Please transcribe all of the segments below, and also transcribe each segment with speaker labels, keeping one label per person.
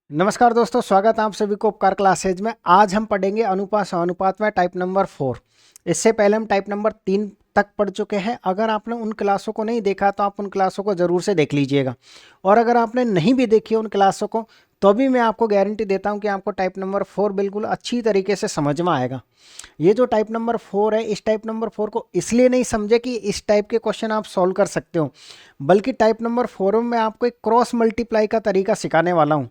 Speaker 1: नमस्कार दोस्तों, स्वागत है आप सभी को उपकार क्लासेज में। आज हम पढ़ेंगे अनुपात समानुपात में टाइप नंबर 4। इससे पहले हम टाइप नंबर 3 तक पढ़ चुके हैं। अगर आपने उन क्लासों को नहीं देखा तो आप उन क्लासों को ज़रूर से देख लीजिएगा, और अगर आपने नहीं भी देखी उन क्लासों को तो भी मैं आपको गारंटी देता हूं कि आपको टाइप नंबर 4 बिल्कुल अच्छी तरीके से समझ में आएगा। ये जो टाइप नंबर 4 है, इस टाइप नंबर 4 को इसलिए नहीं समझे कि इस टाइप के क्वेश्चन आप सॉल्व कर सकते हो, बल्कि टाइप नंबर 4 में मैं आपको एक क्रॉस मल्टीप्लाई का तरीका सिखाने वाला हूँ।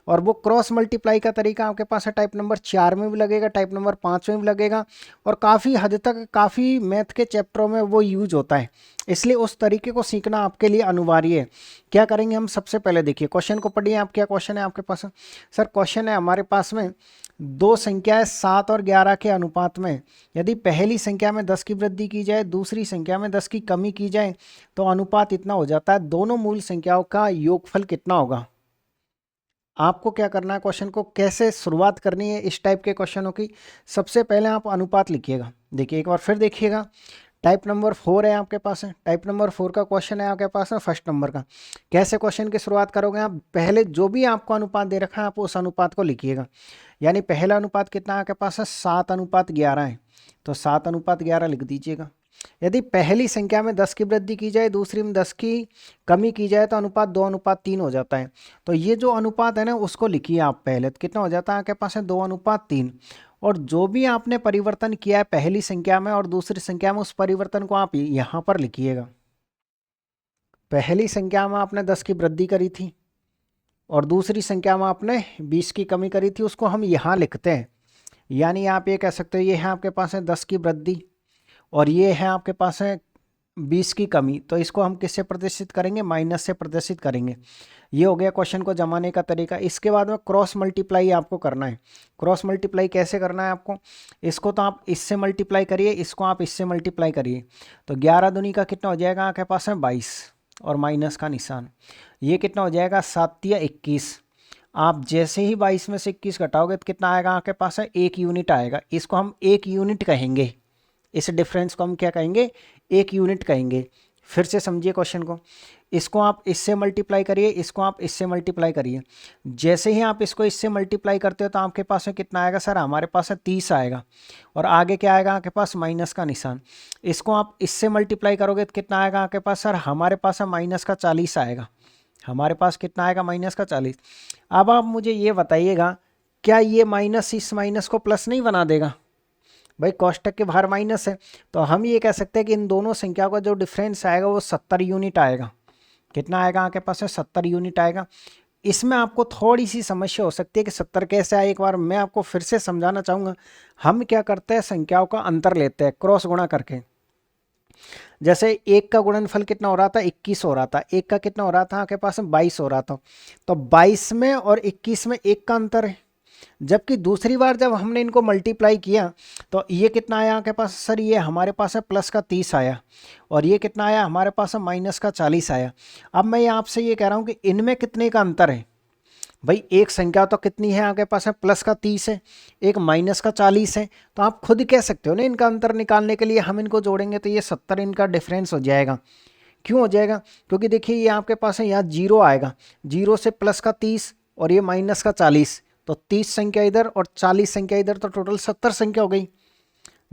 Speaker 1: और वो क्रॉस मल्टीप्लाई का तरीका आपके पास है टाइप नंबर 4 में भी लगेगा, टाइप नंबर 5 में भी लगेगा, और काफ़ी हद तक काफ़ी मैथ के चैप्टरों में वो यूज होता है। इसलिए उस तरीके को सीखना आपके लिए अनिवार्य है। क्या करेंगे हम, सबसे पहले देखिए क्वेश्चन को पढ़िए। आप क्या क्वेश्चन है आपके पास? सर क्वेश्चन है हमारे पास में, दो संख्याएं 7 और 11 के अनुपात में यदि पहली संख्या में 10 की वृद्धि की जाए, दूसरी संख्या में 10 की कमी की जाए तो अनुपात इतना हो जाता है। दोनों मूल संख्याओं का योगफल कितना होगा? आपको क्या करना है, क्वेश्चन को कैसे शुरुआत करनी है इस टाइप के क्वेश्चनों की। सबसे पहले आप अनुपात लिखिएगा। देखिए एक बार फिर देखिएगा, टाइप नंबर 4 है आपके पास है। टाइप नंबर 4 का क्वेश्चन है आपके पास है फर्स्ट नंबर का। कैसे क्वेश्चन की शुरुआत करोगे आप? पहले जो भी आपको अनुपात दे रखा है आप उस अनुपात को लिखिएगा। यानी पहला अनुपात कितना आपके पास है? 7:11 है, तो 7:11 लिख दीजिएगा। यदि पहली संख्या में 10 की वृद्धि की जाए, दूसरी में 10 की कमी की जाए तो अनुपात 2:3 हो जाता है। तो ये जो अनुपात है ना उसको लिखिए आप पहले। तो कितना हो जाता है आपके पास है? 2:3। और जो भी आपने परिवर्तन किया है पहली संख्या में और दूसरी संख्या में, उस परिवर्तन को आप यहाँ पर लिखिएगा। पहली संख्या में आपने 10 की वृद्धि करी थी और दूसरी संख्या में आपने 20 की कमी करी थी, उसको हम यहाँ लिखते हैं। यानी आप ये कह सकते हो ये है आपके पास है 10 की वृद्धि और ये है आपके पास है 20 की कमी। तो इसको हम किससे प्रदर्शित करेंगे? माइनस से प्रदर्शित करेंगे। ये हो गया क्वेश्चन को जमाने का तरीका। इसके बाद में क्रॉस मल्टीप्लाई आपको करना है। क्रॉस मल्टीप्लाई कैसे करना है आपको? इसको तो आप इससे मल्टीप्लाई करिए, इसको आप इससे मल्टीप्लाई करिए। तो 11 दूनी का कितना हो जाएगा आपके पास है? 22 और माइनस का निशान। ये कितना हो जाएगा? 7×21। आप जैसे ही 22 में से 21 घटाओगे तो कितना आएगा आपके पास है? 1 यूनिट आएगा। इसको हम 1 यूनिट कहेंगे। इस डिफरेंस को हम क्या कहेंगे? 1 यूनिट कहेंगे। फिर से समझिए क्वेश्चन को। इसको आप इससे मल्टीप्लाई करिए, इसको आप इससे मल्टीप्लाई करिए। जैसे ही आप इसको इससे मल्टीप्लाई करते हो तो आपके पास में कितना आएगा? सर हमारे पास है 30 आएगा। और आगे क्या आएगा आपके पास? माइनस का निशान। इसको आप इससे मल्टीप्लाई करोगे तो कितना आएगा आपके पास? सर हमारे पास है माइनस का 40 आएगा। हमारे पास कितना आएगा? माइनस का 40। अब आप मुझे ये बताइएगा, क्या ये माइनस इस माइनस को प्लस नहीं बना देगा? भाई कोष्टक के बाहर माइनस है, तो हम ये कह सकते हैं कि इन दोनों संख्याओं का जो डिफरेंस आएगा वो 70 यूनिट आएगा। कितना आएगा आपके पास है? 70 यूनिट आएगा। इसमें आपको थोड़ी सी समस्या हो सकती है कि 70 कैसे आए। एक बार मैं आपको फिर से समझाना चाहूँगा। हम क्या करते हैं, संख्याओं का अंतर लेते हैं क्रॉस गुणा करके। जैसे एक का गुणनफल कितना हो रहा था? 21 हो रहा था। एक का कितना हो रहा था आपके पास में? 22 हो रहा था। तो 22 में और 21 में एक का अंतर है। जबकि दूसरी बार जब हमने इनको मल्टीप्लाई किया तो ये कितना आया आपके पास? सर ये हमारे पास है प्लस का 30 आया, और ये कितना आया हमारे पास है? माइनस का 40 आया। अब मैं आपसे ये कह रहा हूँ कि इनमें कितने का अंतर है? भाई एक संख्या तो कितनी है आपके पास है? प्लस का 30 है, एक माइनस का 40 है। तो आप खुद कह सकते हो ना, इनका अंतर निकालने के लिए हम इनको जोड़ेंगे तो ये 70 इनका डिफरेंस हो जाएगा। क्यों हो जाएगा? क्योंकि देखिए ये आपके पास है यहाँ जीरो आएगा, जीरो से प्लस का 30 और ये माइनस का 40, तो 30 संख्या इधर और 40 संख्या इधर, तो टोटल 70 संख्या हो गई।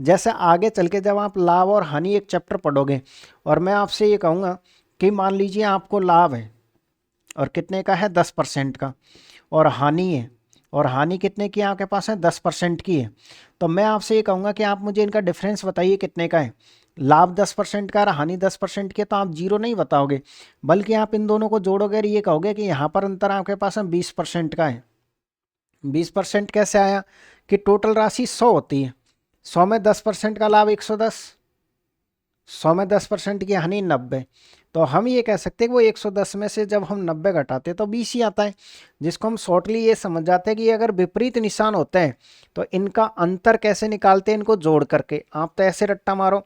Speaker 1: जैसे आगे चल के जब आप लाभ और हानि एक चैप्टर पढ़ोगे और मैं आपसे ये कहूँगा कि मान लीजिए आपको लाभ है और कितने का है? 10% का, और हानि है और हानि कितने की आपके पास है? 10% की है। तो मैं आपसे ये कहूँगा कि आप मुझे इनका डिफरेंस बताइए कितने का है। लाभ 10% का और हानि 10% की है, तो आप जीरो नहीं बताओगे, बल्कि आप इन दोनों को जोड़ोगे और ये कहोगे कि यहाँ पर अंतर आपके पास है 20% का है। 20% कैसे आया? कि टोटल राशि 100 होती है, 100 में 10% का लाभ 110, 100 में 10% की हानि 90। तो हम ये कह सकते हैं कि वो 110 में से जब हम 90 घटाते हैं तो 20 ही आता है, जिसको हम शॉर्टली ये समझ जाते हैं कि अगर विपरीत निशान होते हैं तो इनका अंतर कैसे निकालते हैं? इनको जोड़ करके। आप तो ऐसे रट्टा मारो,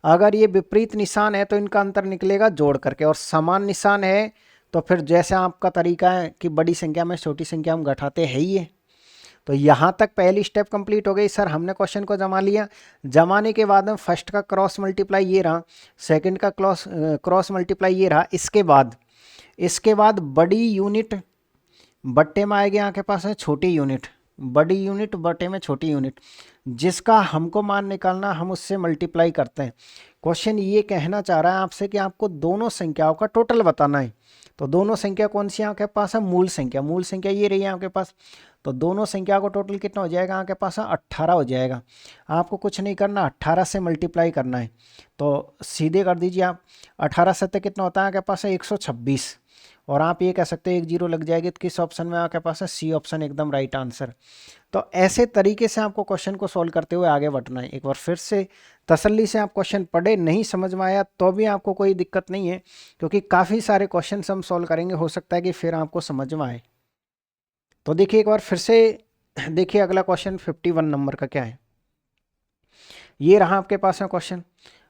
Speaker 1: अगर ये विपरीत निशान है तो इनका अंतर निकलेगा जोड़ करके, और समान निशान है तो फिर जैसे आपका तरीका है कि बड़ी संख्या में छोटी संख्या हम घटाते हैं ही है। तो यहाँ तक पहली स्टेप कंप्लीट हो गई। सर हमने क्वेश्चन को जमा लिया। जमाने के बाद में फर्स्ट का क्रॉस मल्टीप्लाई ये रहा, सेकंड का क्रॉस मल्टीप्लाई ये रहा। इसके बाद बड़ी यूनिट बट्टे में आएगी आपके पास है छोटी यूनिट, बड़ी यूनिट बटे में छोटी यूनिट, जिसका हमको मान निकालना, हम उससे मल्टीप्लाई करते हैं। क्वेश्चन ये कहना चाह रहा है आपसे कि आपको दोनों संख्याओं का टोटल बताना है। तो दोनों संख्या कौन सी आपके पास है? मूल संख्या। मूल संख्या ये रही है आपके पास। तो दोनों संख्या को टोटल कितना हो जाएगा आपके पास? 18 हो जाएगा। आपको कुछ नहीं करना, 18 से मल्टीप्लाई करना है। तो सीधे कर दीजिए आप। 18 सत्ते कितना होता है आपके पास? है 126। और आप ये कह सकते हैं एक जीरो लग जाएगी। तो किस ऑप्शन में आपके पास है? सी ऑप्शन एकदम राइट आंसर। तो ऐसे तरीके से आपको क्वेश्चन को सॉल्व करते हुए आगे बढ़ना है। एक बार फिर से तसल्ली से आप क्वेश्चन पढ़े, नहीं समझ में आया तो भी आपको कोई दिक्कत नहीं है, क्योंकि काफ़ी सारे क्वेश्चन हम सॉल्व करेंगे, हो सकता है कि फिर आपको समझ में आए। तो देखिए एक बार फिर से देखिए अगला क्वेश्चन 51 नंबर का क्या है। ये रहा आपके पास में क्वेश्चन।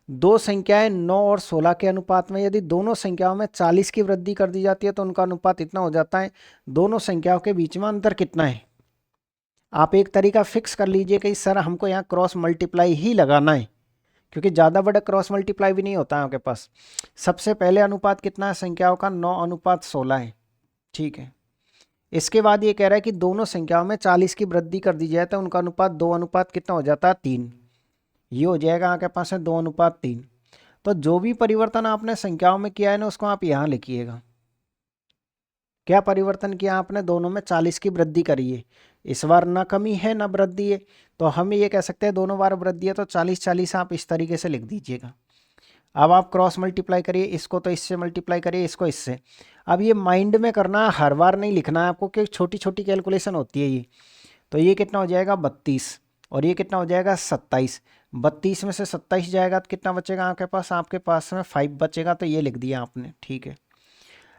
Speaker 1: दो संख्याएं 9 और 16 के अनुपात में यदि दोनों संख्याओं में 40 की वृद्धि कर दी जाती है तो उनका अनुपात इतना हो जाता है। दोनों संख्याओं के बीच में अंतर कितना है? आप एक तरीका फिक्स कर लीजिए कि सर हमको यहाँ क्रॉस मल्टीप्लाई ही लगाना है, क्योंकि ज़्यादा बड़ा क्रॉस मल्टीप्लाई भी नहीं होता है आपके पास। सबसे पहले अनुपात कितना है संख्याओं का? 9:16 है। ठीक है। इसके बाद ये कह रहा है कि दोनों संख्याओं में 40 की वृद्धि कर दी जाए तो उनका अनुपात 2 कितना हो जाता है? 3। ये हो जाएगा आपके पास है 2:3। तो जो भी परिवर्तन आपने संख्याओं में किया है ना, उसको आप यहाँ लिखिएगा। क्या परिवर्तन किया आपने? दोनों में 40 की वृद्धि करी है। इस बार ना कमी है ना वृद्धि है, तो हम ये कह सकते हैं दोनों बार वृद्धि है, तो 40-40 आप इस तरीके से लिख दीजिएगा। अब आप क्रॉस मल्टीप्लाई करिए, इसको तो इससे मल्टीप्लाई करिए, इसको इससे। अब ये माइंड में करना, हर बार नहीं लिखना है आपको, क्योंकि छोटी छोटी कैलकुलेशन होती है ये। तो ये कितना हो जाएगा? 32। और ये कितना हो जाएगा? 27। 32 में से 27 जाएगा तो कितना बचेगा आपके पास? आपके पास में 5 बचेगा। तो ये लिख दिया आपने। ठीक है।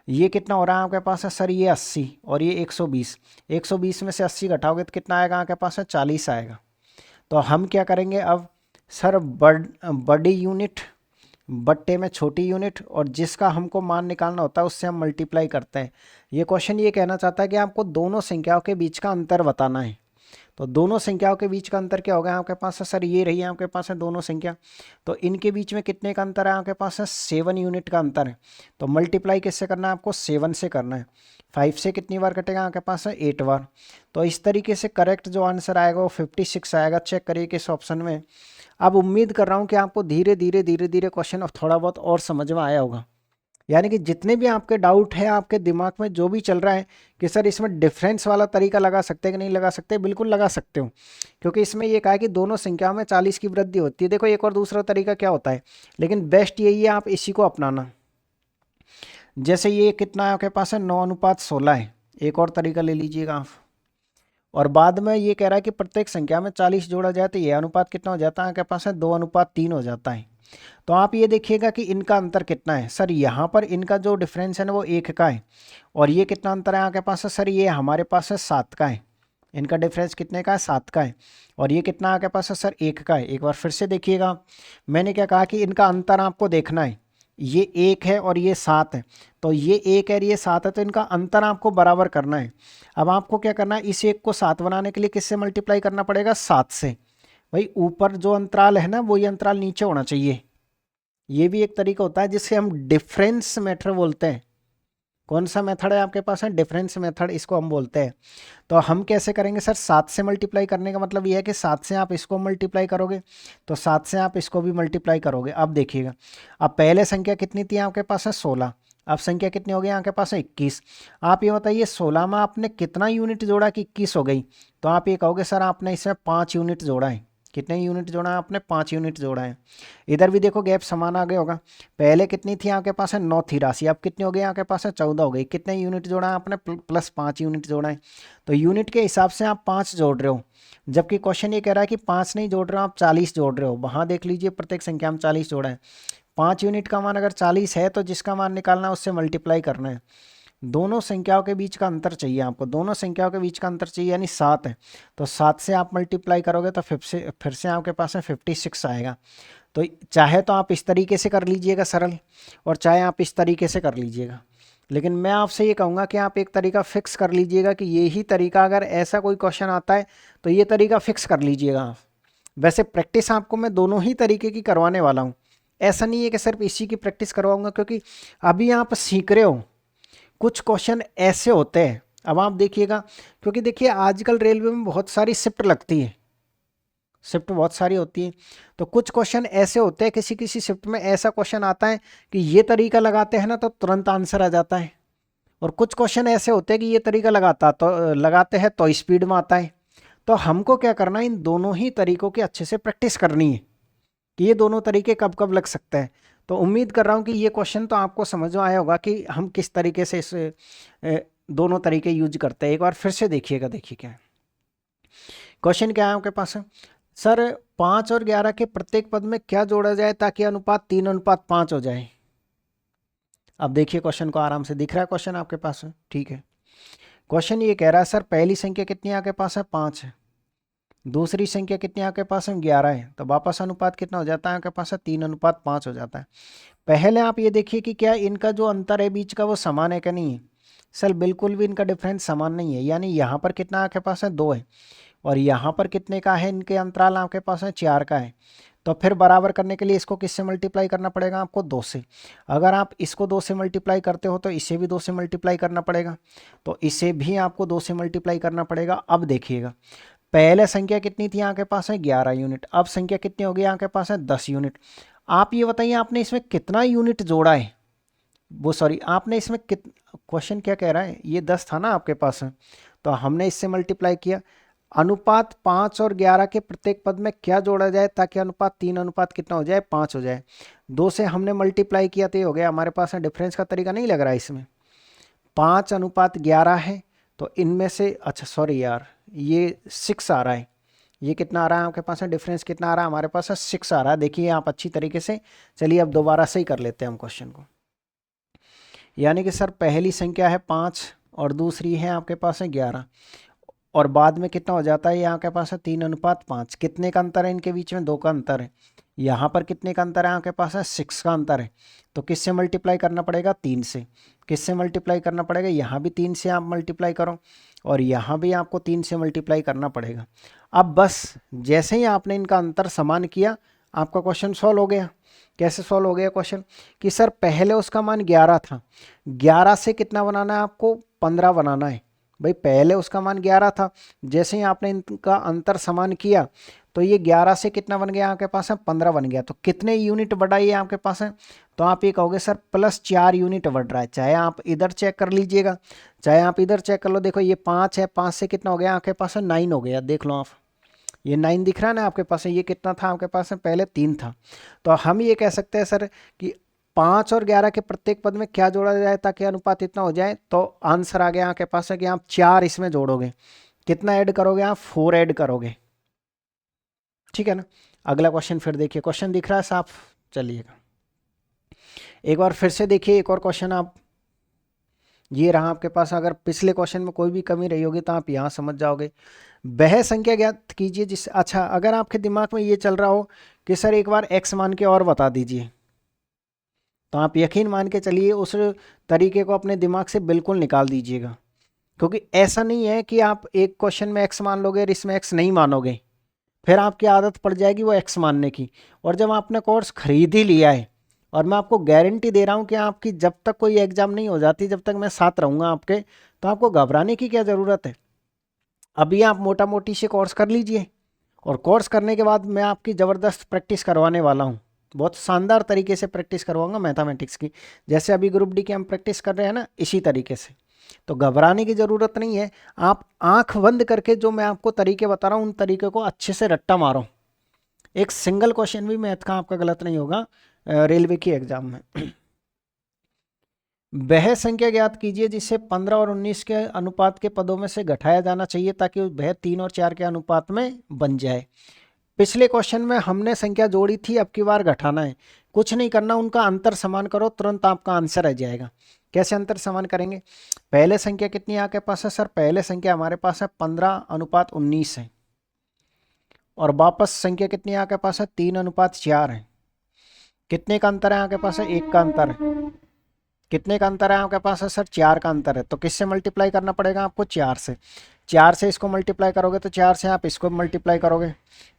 Speaker 1: ये कितना हो रहा है आपके पास है? सर ये 80 और ये 120। 120 में से 80 घटाओगे तो कितना आएगा आपके पास है? 40 आएगा। तो हम क्या करेंगे अब? सर बड़ी यूनिट बट्टे में छोटी यूनिट, और जिसका हमको मान निकालना होता है उससे हम मल्टीप्लाई करते हैं। ये क्वेश्चन ये कहना चाहता है कि आपको दोनों संख्याओं के बीच का अंतर बताना है। तो दोनों संख्याओं के बीच का अंतर क्या होगा आपके पास? है सर ये रही है आपके पास है दोनों संख्या। तो इनके बीच में कितने का अंतर है आपके पास? है 7 यूनिट का अंतर है। तो मल्टीप्लाई किससे करना है आपको? 7 से करना है। 5 से कितनी बार कटेगा आपके पास? है 8 बार। तो इस तरीके से करेक्ट जो आंसर आएगा वो 56 आएगा। चेक करिए किस ऑप्शन में। अब उम्मीद कर रहा हूँ कि आपको धीरे धीरे क्वेश्चन थोड़ा बहुत और समझ में आया होगा। यानी कि जितने भी आपके डाउट है, आपके दिमाग में जो भी चल रहा है कि सर इसमें डिफरेंस वाला तरीका लगा सकते हैं कि नहीं लगा सकते, बिल्कुल लगा सकते हो, क्योंकि इसमें ये कहा है कि दोनों संख्याओं में 40 की वृद्धि होती है। देखो एक और दूसरा तरीका क्या होता है, लेकिन बेस्ट यही है आप इसी को अपनाना। जैसे ये कितना है आपके पास है? 9:16 है। एक और तरीका ले लीजिएगा आप। और बाद में ये कह रहा है कि प्रत्येक संख्या में 40 जोड़ा जाए तो ये अनुपात कितना हो जाता है आपके पास है? 2:3 हो जाता है। तो आप ये देखिएगा कि इनका अंतर कितना है। सर यहाँ पर इनका जो डिफरेंस है ना वो 1 का है। और ये कितना अंतर है आपके पास है? सर ये हमारे पास है 7 का है। इनका डिफरेंस कितने का है? 7 का है। और ये कितना आपके पास है? सर 1 का है। एक बार फिर से देखिएगा, मैंने क्या कहा कि इनका अंतर आपको देखना है। ये 1 है और ये 7 है। तो ये 1 है और ये 7 है, तो इनका अंतर आपको बराबर करना है। अब आपको क्या करना है? इस 1 को 7 बनाने के लिए किससे मल्टीप्लाई करना पड़ेगा? 7 से। भाई ऊपर जो अंतराल है ना वही अंतराल नीचे होना चाहिए। ये भी एक तरीका होता है जिससे हम डिफरेंस मेथड बोलते हैं। कौन सा मेथड है आपके पास है? डिफरेंस मेथड, इसको हम बोलते हैं। तो हम कैसे करेंगे सर? 7 से मल्टीप्लाई करने का मतलब ये है कि 7 से आप इसको मल्टीप्लाई करोगे तो 7 से आप इसको भी मल्टीप्लाई करोगे। अब देखिएगा, अब पहले संख्या कितनी थी आपके पास है? 16। अब संख्या कितनी हो गई आपके पास है? 21। आप ये बताइए 16 में आपने कितना यूनिट जोड़ा कि 21 हो गई? तो आप ये कहोगे सर आपने इसमें 5 यूनिट जोड़ा है। कितने यूनिट जोड़ा है आपने? 5 यूनिट जोड़ा है। इधर भी देखो गैप समान आ गया होगा। पहले कितनी थी आपके पास है? 9 थी राशि, अब कितनी हो गई आपके पास है? 14 हो गई। कितने यूनिट जोड़ा है आपने? प्लस 5 यूनिट जोड़ा है। तो यूनिट के हिसाब से आप 5 जोड़ रहे हो, जबकि क्वेश्चन ये कह रहा है कि 5 नहीं जोड़ रहे हो आप, 40 जोड़ रहे हो। वहाँ देख लीजिए प्रत्येक संख्या में 40 जोड़ा है। 5 यूनिट का मान अगर 40 है तो जिसका मान निकालना है उससे मल्टीप्लाई करना है। दोनों संख्याओं के बीच का अंतर चाहिए आपको, दोनों संख्याओं के बीच का अंतर चाहिए, यानी 7 है। तो 7 से आप मल्टीप्लाई करोगे तो फिर से आपके पास है 56 आएगा। तो चाहे तो आप इस तरीके से कर लीजिएगा सरल, और चाहे आप इस तरीके से कर लीजिएगा। लेकिन मैं आपसे ये कहूँगा कि आप एक तरीका फिक्स कर लीजिएगा कि यही तरीका, अगर ऐसा कोई क्वेश्चन आता है तो ये तरीका फिक्स कर लीजिएगा आप। वैसे प्रैक्टिस आपको मैं दोनों ही तरीके की करवाने वाला हूँ। ऐसा नहीं है कि सिर्फ इसी की प्रैक्टिस करवाऊँगा, क्योंकि अभी आप सीख रहे हो। कुछ क्वेश्चन ऐसे होते हैं अब आप देखिएगा, क्योंकि देखिए आजकल रेलवे में बहुत सारी शिफ्ट लगती है, शिफ्ट बहुत सारी होती है, तो कुछ क्वेश्चन ऐसे होते हैं, किसी किसी शिफ्ट में ऐसा क्वेश्चन आता है कि ये तरीका लगाते हैं ना तो तुरंत आंसर आ जाता है, और कुछ क्वेश्चन ऐसे होते हैं कि ये तरीका लगाते हैं तो स्पीड में आता है। तो हमको क्या करना है, इन दोनों ही तरीकों की अच्छे से प्रैक्टिस करनी है कि ये दोनों तरीके कब कब लग सकते हैं। तो उम्मीद कर रहा हूँ कि ये क्वेश्चन तो आपको समझ में आया होगा कि हम किस तरीके से इस दोनों तरीके यूज करते हैं। एक बार फिर से देखिएगा, देखिए क्या है क्वेश्चन, क्या है आपके पास है, सर 5 और 11 के प्रत्येक पद में क्या जोड़ा जाए ताकि अनुपात 3:5 हो जाए। अब देखिए क्वेश्चन को, आराम से दिख रहा है क्वेश्चन आपके पास है, ठीक है। क्वेश्चन ये कह रहा है, सर पहली संख्या कितनी आपके पास है, 5 है, दूसरी संख्या कितनी आपके पास है, 11 है, तो वापस अनुपात कितना हो जाता है आपके पास है, 3:5 हो जाता है। पहले आप ये देखिए कि क्या इनका जो अंतर है बीच का वो समान है क्या, नहीं है। सर बिल्कुल भी इनका डिफरेंस समान नहीं है, यानी यहाँ पर कितना आपके पास है, 2 है, और यहाँ पर कितने का है, इनके अंतराल आपके पास है 4 का है। तो फिर बराबर करने के लिए इसको किससे मल्टीप्लाई करना पड़ेगा आपको, 2 से। अगर आप इसको 2 से मल्टीप्लाई करते हो तो इसे भी 2 से मल्टीप्लाई करना पड़ेगा, तो इसे भी आपको 2 से मल्टीप्लाई करना पड़ेगा। अब देखिएगा, पहले संख्या कितनी थी यहाँ के पास है, 11 यूनिट, अब संख्या कितनी होगी यहाँ के पास है, 10 यूनिट। आप ये बताइए आपने इसमें कितना यूनिट जोड़ा है, वो सॉरी आपने इसमें क्वेश्चन क्या कह रहा है, ये 10 था ना आपके पास है, तो हमने इससे मल्टीप्लाई किया। अनुपात 5 और 11 के प्रत्येक पद में क्या जोड़ा जाए ताकि अनुपात 3 कितना हो जाए, 5 हो जाए। 2 से हमने मल्टीप्लाई किया तो ये हो गया हमारे पास है, डिफरेंस का तरीका नहीं लग रहा है इसमें, 5:11 है, तो इनमें से अच्छा सॉरी यार ये 6 आ रहा है, ये कितना आ रहा है आपके पास है, डिफरेंस कितना आ रहा है हमारे पास है, 6 आ रहा है। देखिए आप अच्छी तरीके से, चलिए अब दोबारा से ही कर लेते हैं हम क्वेश्चन को। यानी कि सर पहली संख्या है 5 और दूसरी है आपके पास है 11, और बाद में कितना हो जाता है, यहाँ के पास है 3:5। कितने का अंतर है इनके बीच में, 2 का अंतर है। यहाँ पर कितने का अंतर है आपके पास है, 6 का अंतर है। तो किससे मल्टीप्लाई करना पड़ेगा, 3 से। किससे मल्टीप्लाई करना पड़ेगा, यहाँ भी 3 से आप मल्टीप्लाई करो, और यहाँ भी आपको 3 से मल्टीप्लाई करना पड़ेगा। अब बस जैसे ही आपने इनका अंतर समान किया, आपका क्वेश्चन सॉल्व हो गया। कैसे सॉल्व हो गया क्वेश्चन, कि सर पहले उसका मान 11 था, 11 से कितना बनाना है आपको, 15 बनाना है। भाई पहले उसका मान 11 था, जैसे ही आपने इनका अंतर समान किया तो ये 11 से कितना बन गया आपके पास है, 15 बन गया। तो कितने यूनिट बढ़ा ये आपके पास है, तो आप ये कहोगे सर +4 यूनिट बढ़ रहा है। चाहे आप इधर चेक कर लीजिएगा, चाहे आप इधर चेक कर लो, देखो ये 5 है, 5 से कितना हो गया आपके पास है, 9 हो गया। देख लो आप, ये 9 दिख रहा है ना आपके पास है, ये कितना था आपके पास है, पहले 3 था। तो हम ये कह सकते हैं सर कि 5 और 11 के प्रत्येक पद में क्या जोड़ा जाए ताकि अनुपात इतना हो जाए। तो आंसर आ गया आपके पास है कि आप 4 इसमें जोड़ोगे, कितना ऐड करोगे आप, 4 ऐड करोगे, ठीक है ना। अगला क्वेश्चन फिर देखिए, क्वेश्चन दिख रहा है साफ, चलिएगा एक बार फिर से देखिए एक और क्वेश्चन। आप ये रहा आपके पास, अगर पिछले क्वेश्चन में कोई भी कमी रही होगी तो आप यहाँ समझ जाओगे। वह संख्या ज्ञात कीजिए जिस, अच्छा अगर आपके दिमाग में ये चल रहा हो कि सर एक बार x मान के और बता दीजिए, तो आप यकीन मान के चलिए उस तरीके को अपने दिमाग से बिल्कुल निकाल दीजिएगा, क्योंकि ऐसा नहीं है कि आप एक क्वेश्चन में x मान लोगे और इसमें x नहीं मानोगे, फिर आपकी आदत पड़ जाएगी वो x मानने की। और जब आपने कोर्स खरीद ही लिया है, और मैं आपको गारंटी दे रहा हूँ कि आपकी जब तक कोई एग्ज़ाम नहीं हो जाती, जब तक मैं साथ रहूँगा आपके, तो आपको घबराने की क्या ज़रूरत है। अभी आप मोटा मोटी से कोर्स कर लीजिए, और कोर्स करने के बाद मैं आपकी ज़बरदस्त प्रैक्टिस करवाने वाला हूँ, बहुत शानदार तरीके से प्रैक्टिस करवाऊंगा मैथमेटिक्स की, जैसे अभी ग्रुप डी की हम प्रैक्टिस कर रहे हैं ना, इसी तरीके से। तो घबराने की ज़रूरत नहीं है, आप आंख बंद करके जो मैं आपको तरीके बता रहा हूँ उन तरीके को अच्छे से रट्टा मारो। एक सिंगल क्वेश्चन भी मैथ का आपका गलत नहीं होगा रेलवे की एग्जाम में। वह संख्या ज्ञात कीजिए जिसे 15 और 19 के अनुपात के पदों में से घटाया जाना चाहिए ताकि वह 3 और 4 के अनुपात में बन जाए। पिछले क्वेश्चन में हमने संख्या जोड़ी थी, अब की बार घटाना है। कुछ नहीं करना, उनका अंतर समान करो, तुरंत आपका आंसर आ जाएगा। कैसे अंतर समान करेंगे, पहले संख्या कितनी आपके पास है, सर पहले संख्या हमारे पास है 15:19 है, और वापस संख्या कितनी आपके पास है, 3:4 है। कितने का अंतर है आपके पास है, 1 का अंतर है। कितने का अंतर है आपके पास है, सर 4 का अंतर है। तो किससे मल्टीप्लाई करना पड़ेगा आपको, 4 से। 4 से इसको मल्टीप्लाई करोगे तो 4 से आप इसको मल्टीप्लाई करोगे,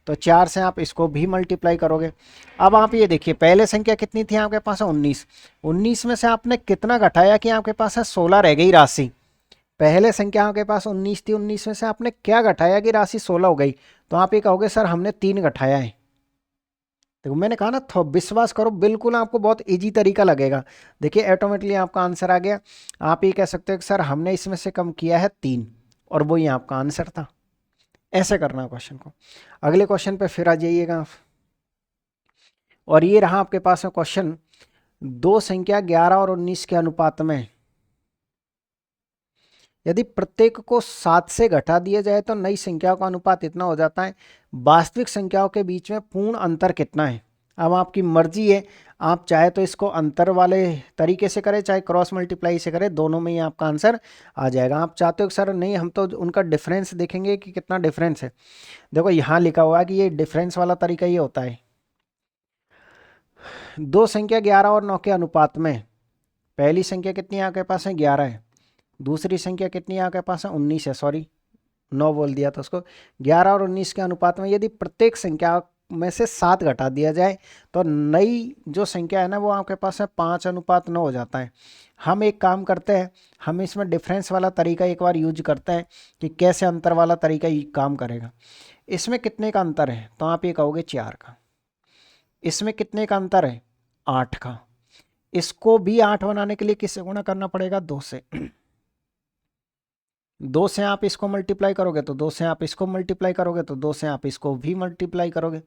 Speaker 1: तो 4 से आप इसको भी मल्टीप्लाई करोगे। अब आप ये देखिए पहले संख्या कितनी थी आपके पास है, 19। 19 में से आपने कितना घटाया कि आपके पास है 16 रह गई राशि। पहले संख्याओं के पास 19 थी, 19 में से आपने क्या घटाया कि राशि 16 हो गई, तो आप ये कहोगे सर हमने 3 घटाया है। देखो मैंने कहा ना, विश्वास करो बिल्कुल आपको बहुत इजी तरीका लगेगा। देखिए ऑटोमेटिकली आपका आंसर आ गया। आप ये कह सकते हो कि सर हमने इसमें से कम किया है 3, और वो ही आपका आंसर था। ऐसे करना क्वेश्चन को। अगले क्वेश्चन पे फिर आ जाइएगा आप। और ये रहा आपके पास में क्वेश्चन, दो संख्या 11 और 19 के अनुपात में यदि प्रत्येक को 7 से घटा दिया जाए तो नई संख्याओं का अनुपात इतना हो जाता है, वास्तविक संख्याओं के बीच में पूर्ण अंतर कितना है। अब आपकी मर्जी है, आप चाहे तो इसको अंतर वाले तरीके से करें, चाहे क्रॉस मल्टीप्लाई से करें, दोनों में ही आपका आंसर आ जाएगा। आप चाहते हो कि सर नहीं हम तो उनका डिफरेंस देखेंगे कि कितना डिफरेंस है। देखो यहाँ लिखा हुआ है कि ये डिफरेंस वाला तरीका ये होता है, दो संख्या 11 और 9 के अनुपात में पहली संख्या कितनी आपके पास है 11 है, दूसरी संख्या कितनी आपके पास है 19 है, सॉरी 9 बोल दिया था उसको। 11 और 19 के अनुपात में यदि प्रत्येक संख्या में से 7 घटा दिया जाए तो नई जो संख्या है ना वो आपके पास है 5:9 हो जाता है। हम एक काम करते हैं, हम इसमें डिफरेंस वाला तरीका एक बार यूज करते हैं कि कैसे अंतर वाला तरीका काम करेगा। इसमें कितने का अंतर है, तो आप ये कहोगे 4 का। इसमें कितने का अंतर है 8 का। इसको भी 8 बनाने के लिए किससे गुणा करना पड़ेगा 2 से। 2 से आप इसको मल्टीप्लाई करोगे तो 2 से आप इसको मल्टीप्लाई करोगे तो 2 से आप इसको भी मल्टीप्लाई करोगे।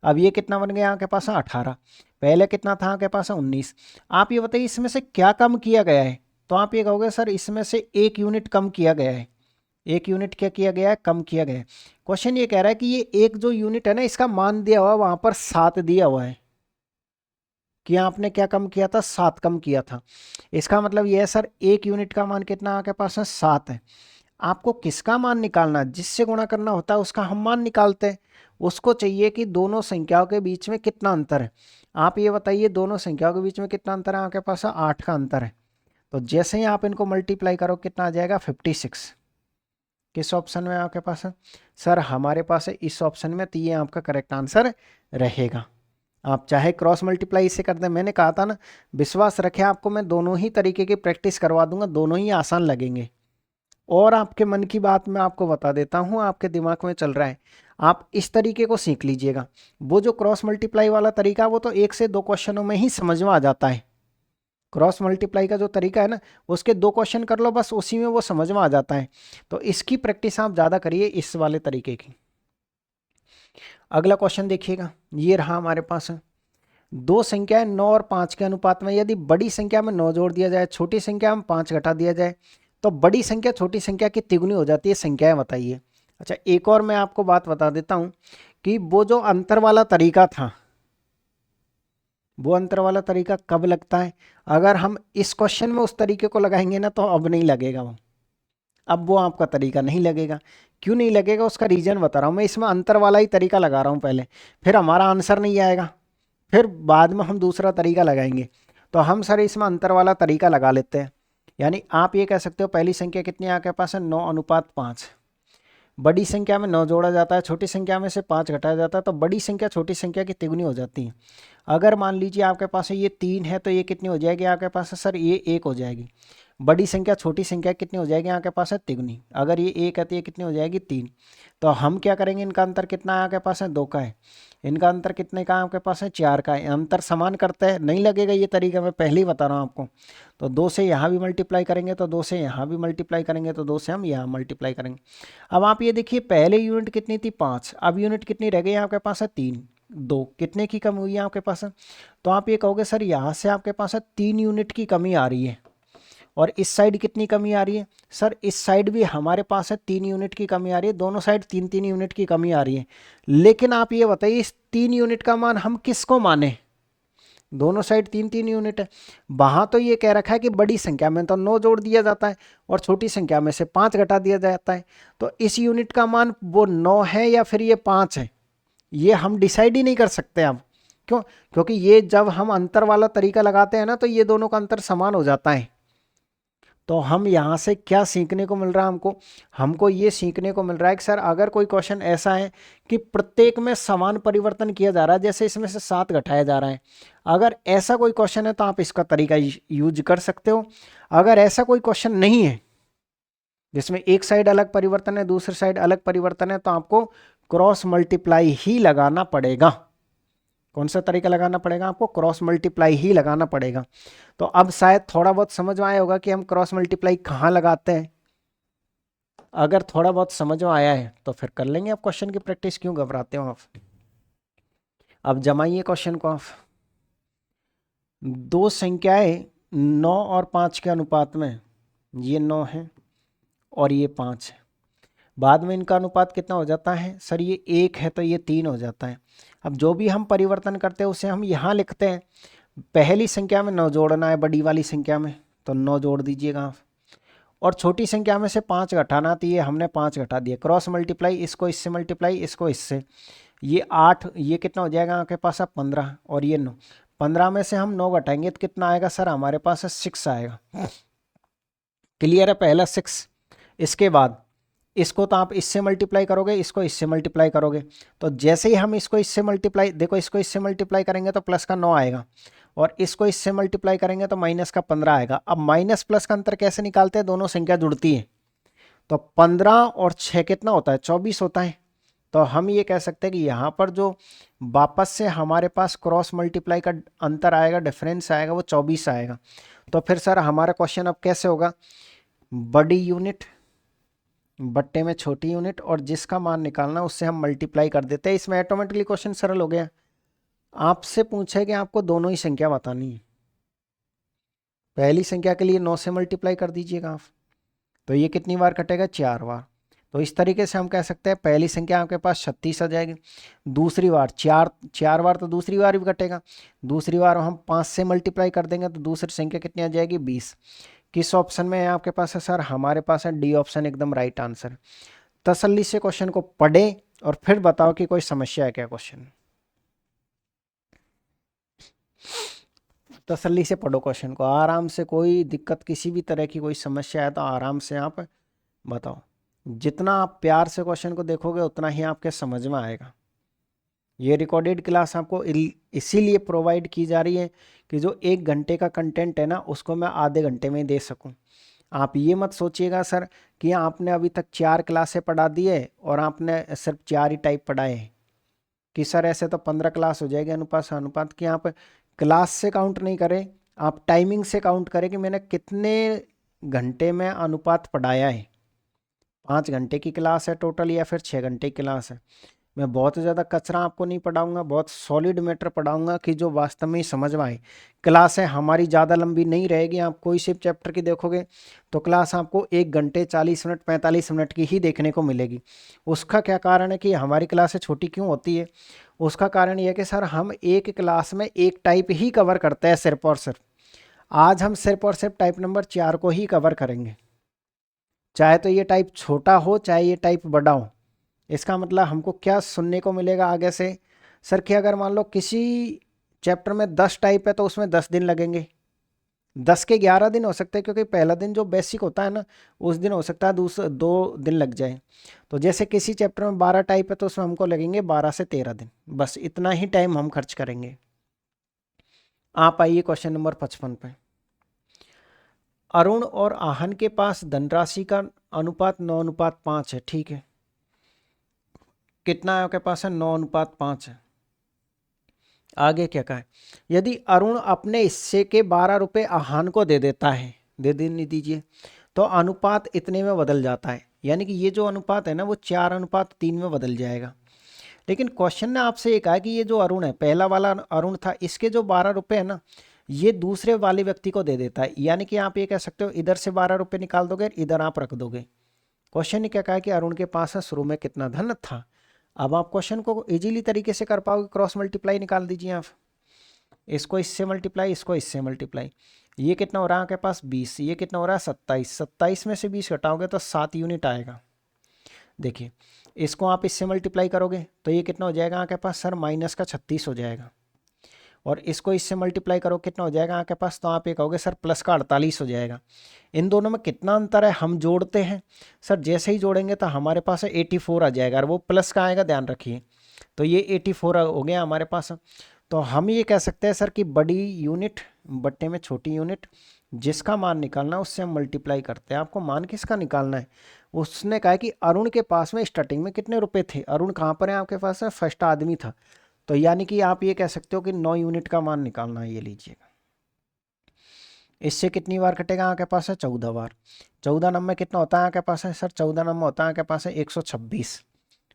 Speaker 1: अब ये कितना बन गया आपके पास है 18, पहले कितना था आपके पास है 19। आप ये बताइए इसमें से क्या कम किया गया है, तो आप ये कहोगे सर इसमें से 1 यूनिट कम किया गया है। 1 यूनिट क्या किया गया है, कम किया गया है। क्वेश्चन ये कह रहा है कि ये एक जो यूनिट है ना इसका मान दिया हुआ वहां पर 7 दिया हुआ है, कि आपने क्या कम किया था 7 कम किया था। इसका मतलब ये है सर 1 यूनिट का मान कितना आपके पास है 7 है। आपको किसका मान निकालना है, जिससे गुणा करना होता है उसका हम मान निकालते हैं। उसको चाहिए कि दोनों संख्याओं के बीच में कितना अंतर है। आप ये बताइए दोनों संख्याओं के बीच में कितना अंतर है आपके पास है 8 का अंतर है। तो जैसे ही आप इनको मल्टीप्लाई करो कितना आ जाएगा 56। किस ऑप्शन में आपके पास है, सर हमारे पास है इस ऑप्शन में, तो ये आपका करेक्ट आंसर रहेगा। आप चाहे क्रॉस मल्टीप्लाई इससे कर दें, मैंने कहा था ना विश्वास रखें, आपको मैं दोनों ही तरीके की प्रैक्टिस करवा दूंगा, दोनों ही आसान लगेंगे। और आपके मन की बात मैं आपको बता देता हूँ, आपके दिमाग में चल रहा है, आप इस तरीके को सीख लीजिएगा। वो जो क्रॉस मल्टीप्लाई वाला तरीका वो तो 1 से 2 क्वेश्चनों में ही समझ में आ जाता है। क्रॉस मल्टीप्लाई का जो तरीका है ना उसके 2 क्वेश्चन कर लो बस, उसी में वो समझ में आ जाता है। तो इसकी प्रैक्टिस आप ज़्यादा करिए इस वाले तरीके की। अगला क्वेश्चन देखिएगा, ये रहा हमारे पास। दो संख्याएं 9 और 5 के अनुपात में यदि बड़ी संख्या में 9 जोड़ दिया जाए, छोटी संख्या में 5 घटा दिया जाए, तो बड़ी संख्या छोटी संख्या की तिगुनी हो जाती है। संख्याएं बताइए। अच्छा एक और मैं आपको बात बता देता हूं कि वो जो अंतर वाला तरीका था, वो अंतर वाला तरीका कब लगता है, अगर हम इस क्वेश्चन में उस तरीके को लगाएंगे ना तो अब नहीं लगेगा वो, अब वो आपका तरीका नहीं लगेगा। क्यों नहीं लगेगा उसका रीजन बता रहा हूँ मैं, इसमें अंतर वाला ही तरीका लगा रहा हूँ पहले, फिर हमारा आंसर नहीं आएगा, फिर बाद में हम दूसरा तरीका लगाएंगे। तो हम सर इसमें अंतर वाला तरीका लगा लेते हैं। यानी आप ये कह सकते हो पहली संख्या कितनी है आपके पास है 9:5। बड़ी संख्या में 9 जोड़ा जाता है, छोटी संख्या में से 5 घटाया जाता है, तो बड़ी संख्या छोटी संख्या की तिगुनी हो जाती है। अगर मान लीजिए आपके पास ये 3 है तो ये कितनी हो जाएगी आपके पास है सर ये 1 हो जाएगी। बड़ी संख्या छोटी संख्या कितनी हो जाएगी आपके पास है तिगुनी, अगर ये 1 है तो ये कितनी हो जाएगी 3। तो हम क्या करेंगे, इनका अंतर कितना है आपके पास है 2 का है, इनका अंतर कितने का आपके पास है 4 का है। अंतर समान करते हैं, नहीं लगेगा ये तरीका, मैं पहले ही बता रहा हूँ आपको। तो 2 से यहाँ भी मल्टीप्लाई करेंगे तो 2 से यहाँ भी मल्टीप्लाई करेंगे तो 2 से हम यहाँ मल्टीप्लाई करेंगे। अब आप ये देखिए पहले यूनिट कितनी थी 5, अब यूनिट कितनी रह गई आपके पास है 3, 2 कितने की कम हुई है आपके पास है। तो आप ये कहोगे सर यहाँ से आपके पास है 3 यूनिट की कमी आ रही है, और इस साइड कितनी कमी आ रही है, सर इस साइड भी हमारे पास है 3 यूनिट की कमी आ रही है, दोनों साइड 3-3 यूनिट की कमी आ रही है। लेकिन आप ये बताइए इस 3 यूनिट का मान हम किसको माने, दोनों साइड 3-3 यूनिट है। वहाँ तो ये कह रखा है कि बड़ी संख्या में तो 9 जोड़ दिया जाता है और छोटी संख्या में से 5 घटा दिया जाता है। तो इस यूनिट का मान वो 9 है या फिर ये 5 है, ये हम डिसाइड ही नहीं कर सकते अब। क्यों, क्योंकि ये जब हम अंतर वाला तरीका लगाते हैं ना तो ये दोनों का अंतर समान हो जाता है। तो हम यहाँ से क्या सीखने को मिल रहा है हमको, हमको ये सीखने को मिल रहा है कि सर अगर कोई क्वेश्चन ऐसा है कि प्रत्येक में समान परिवर्तन किया जा रहा है, जैसे इसमें से 7 घटाया जा रहा है, अगर ऐसा कोई क्वेश्चन है तो आप इसका तरीका यूज कर सकते हो। अगर ऐसा कोई क्वेश्चन नहीं है जिसमें एक साइड अलग परिवर्तन है, दूसरी साइड अलग परिवर्तन है, तो आपको क्रॉस मल्टीप्लाई ही लगाना पड़ेगा। कौन सा तरीका लगाना पड़ेगा? आपको क्रॉस मल्टीप्लाई ही लगाना पड़ेगा। तो अब शायद थोड़ा बहुत समझ में आया होगा कि हम क्रॉस मल्टीप्लाई कहाँ लगाते हैं। अगर थोड़ा बहुत समझ में आया है तो फिर कर लेंगे। आप क्वेश्चन की प्रैक्टिस क्यों घबराते हो आप? अब जमाइए क्वेश्चन को आप। दो संख्याएं 9 और 5 के अनुपात में, ये 9 है और ये 5 है, बाद में इनका अनुपात कितना हो जाता है? सर ये 1 है तो ये 3 हो जाता है। अब जो भी हम परिवर्तन करते हैं उसे हम यहाँ लिखते हैं। पहली संख्या में 9 जोड़ना है, बड़ी वाली संख्या में, तो 9 जोड़ दीजिएगा आप। और छोटी संख्या में से 5 घटाना, तो ये हमने 5 घटा दिया। क्रॉस मल्टीप्लाई, इसको इससे मल्टीप्लाई, इसको इससे, ये 8, ये कितना हो जाएगा आपके पास? अब 15 और ये 9। 15 में से हम 9 घटाएंगे तो कितना आएगा सर? हमारे पास 6 आएगा। क्लियर है? पहला 6। इसके बाद इसको तो आप इससे मल्टीप्लाई करोगे, इसको इससे मल्टीप्लाई करोगे, तो जैसे ही हम इसको इससे मल्टीप्लाई, देखो इसको इससे मल्टीप्लाई करेंगे तो प्लस का 9 आएगा, और इसको इससे मल्टीप्लाई करेंगे तो माइनस का 15 आएगा। अब माइनस प्लस का अंतर कैसे निकालते हैं? दोनों संख्या जुड़ती है, तो 15 और 6 कितना होता है? 24 होता है। तो हम ये कह सकते हैं कि यहाँ पर जो वापस से हमारे पास क्रॉस मल्टीप्लाई का अंतर आएगा, डिफरेंस आएगा, वो 24 आएगा। तो फिर सर हमारा क्वेश्चन अब कैसे होगा? बड़ी यूनिट बट्टे में छोटी यूनिट, और जिसका मान निकालना उससे हम मल्टीप्लाई कर देते हैं। इसमें ऑटोमेटिकली क्वेश्चन सरल हो गया। आपसे पूछे कि आपको दोनों ही संख्या बतानी है। पहली संख्या के लिए 9 से मल्टीप्लाई कर दीजिएगा आप, तो ये कितनी बार कटेगा? 4 बार। तो इस तरीके से हम कह सकते हैं पहली संख्या आपके पास 36 आ जाएगी। दूसरी बार 4 बार, तो दूसरी बार भी कटेगा। दूसरी बार हम 5 से मल्टीप्लाई कर देंगे तो दूसरी संख्या कितनी आ जाएगी? 20। किस ऑप्शन में है आपके पास? है सर हमारे पास है डी ऑप्शन, एकदम राइट आंसर। तसल्ली से क्वेश्चन को पढ़े और फिर बताओ कि कोई समस्या है क्या क्वेश्चन। तसल्ली से पढ़ो क्वेश्चन को, आराम से, कोई दिक्कत किसी भी तरह की कोई समस्या है तो आराम से आप बताओ। जितना आप प्यार से क्वेश्चन को देखोगे उतना ही आपके समझ में आएगा। ये रिकॉर्डेड क्लास आपको इसीलिए प्रोवाइड की जा रही है कि जो 1 घंटे का कंटेंट है ना, उसको मैं आधे घंटे में दे सकूं। आप ये मत सोचिएगा सर कि आपने अभी तक 4 क्लासें पढ़ा दी है और आपने सिर्फ 4 ही टाइप पढ़ाए हैं, कि सर ऐसे तो 15 क्लास हो जाएगी अनुपात से अनुपात की। आप क्लास से काउंट नहीं करें, आप टाइमिंग से काउंट करें कि मैंने कितने घंटे में अनुपात पढ़ाया है। 5 घंटे की क्लास है टोटल या फिर 6 घंटे की क्लास है। मैं बहुत ज़्यादा कचरा आपको नहीं पढ़ाऊंगा, बहुत सॉलिड मैटर पढ़ाऊंगा कि जो वास्तव में ही समझ में आए। क्लासें हमारी ज़्यादा लंबी नहीं रहेगी। आप कोई से चैप्टर की देखोगे तो क्लास आपको 1 घंटे 40 मिनट 45 मिनट की ही देखने को मिलेगी। उसका क्या कारण है कि हमारी क्लासें छोटी क्यों होती है? उसका कारण यह है कि सर हम एक क्लास में एक टाइप ही कवर करते हैं सिर्फ और सिर्फ। आज हम सिर्फ और सिर्फ टाइप नंबर 4 को ही कवर करेंगे, चाहे तो ये टाइप छोटा हो चाहे ये टाइप बड़ा हो। इसका मतलब हमको क्या सुनने को मिलेगा आगे से? सर कि अगर मान लो किसी चैप्टर में 10 टाइप है तो उसमें 10 दिन लगेंगे, 10 के 11 दिन हो सकते हैं, क्योंकि पहला दिन जो बेसिक होता है ना उस दिन हो सकता है 2 दिन लग जाए। तो जैसे किसी चैप्टर में 12 टाइप है तो उसमें हमको लगेंगे 12 से 13 दिन, बस इतना ही टाइम हम खर्च करेंगे। आप आइए क्वेश्चन नंबर 55 पे। अरुण और आहन के पास धनराशि का अनुपात 9:5 है, ठीक है। कितना है आपके पास? है 9:5 है। आगे क्या कहा है? यदि अरुण अपने हिस्से के 12 रुपये आहन को दे देता है, दे देने दीजिए, तो अनुपात इतने में बदल जाता है। यानी कि ये जो अनुपात है ना वो 4:3 में बदल जाएगा। लेकिन क्वेश्चन ने आपसे ये कहा कि ये जो अरुण है, पहला वाला अरुण था, इसके जो 12 रुपये है ना ये दूसरे वाले व्यक्ति को दे देता है। यानी कि आप ये कह सकते हो इधर से 12 रुपये निकाल दोगे, इधर आप रख दोगे। क्वेश्चन ने क्या कहा कि अरुण के पास शुरू में कितना धन था। अब आप क्वेश्चन को इजीली तरीके से कर पाओगे, क्रॉस मल्टीप्लाई निकाल दीजिए आप। इसको इससे मल्टीप्लाई, इसको इससे मल्टीप्लाई। ये कितना हो रहा है आपके पास? 20। ये कितना हो रहा है? 27। 27 में से 20 घटाओगे तो 7 यूनिट आएगा। देखिए इसको आप इससे मल्टीप्लाई करोगे तो ये कितना हो जाएगा आपके पास? सर माइनस का 36 हो जाएगा। और इसको इससे मल्टीप्लाई करो कितना हो जाएगा आपके पास? तो आप ये कहोगे सर प्लस का 48 हो जाएगा। इन दोनों में कितना अंतर है? हम जोड़ते हैं सर, जैसे ही जोड़ेंगे तो हमारे पास 84 आ जाएगा, और वो प्लस का आएगा, ध्यान रखिए। तो ये 84 हो गया हमारे पास। तो हम ये कह सकते हैं सर कि बड़ी यूनिट बट्टे में छोटी यूनिट जिसका मान निकालना है उससे हम मल्टीप्लाई करते हैं। आपको मान किसका निकालना है? उसने कहा कि अरुण के पास में स्टार्टिंग में कितने रुपए थे। अरुण कहाँ पर है आपके पास? है फर्स्ट आदमी था, तो यानी कि आप ये कह सकते हो कि 9 यूनिट का मान निकालना है। ये लीजिएगा, इससे कितनी बार कटेगा आपके पास? है 14 बार। 14 नंबर कितना होता है आपके पास? है सर 14 नंबर होता है आपके पास है 126,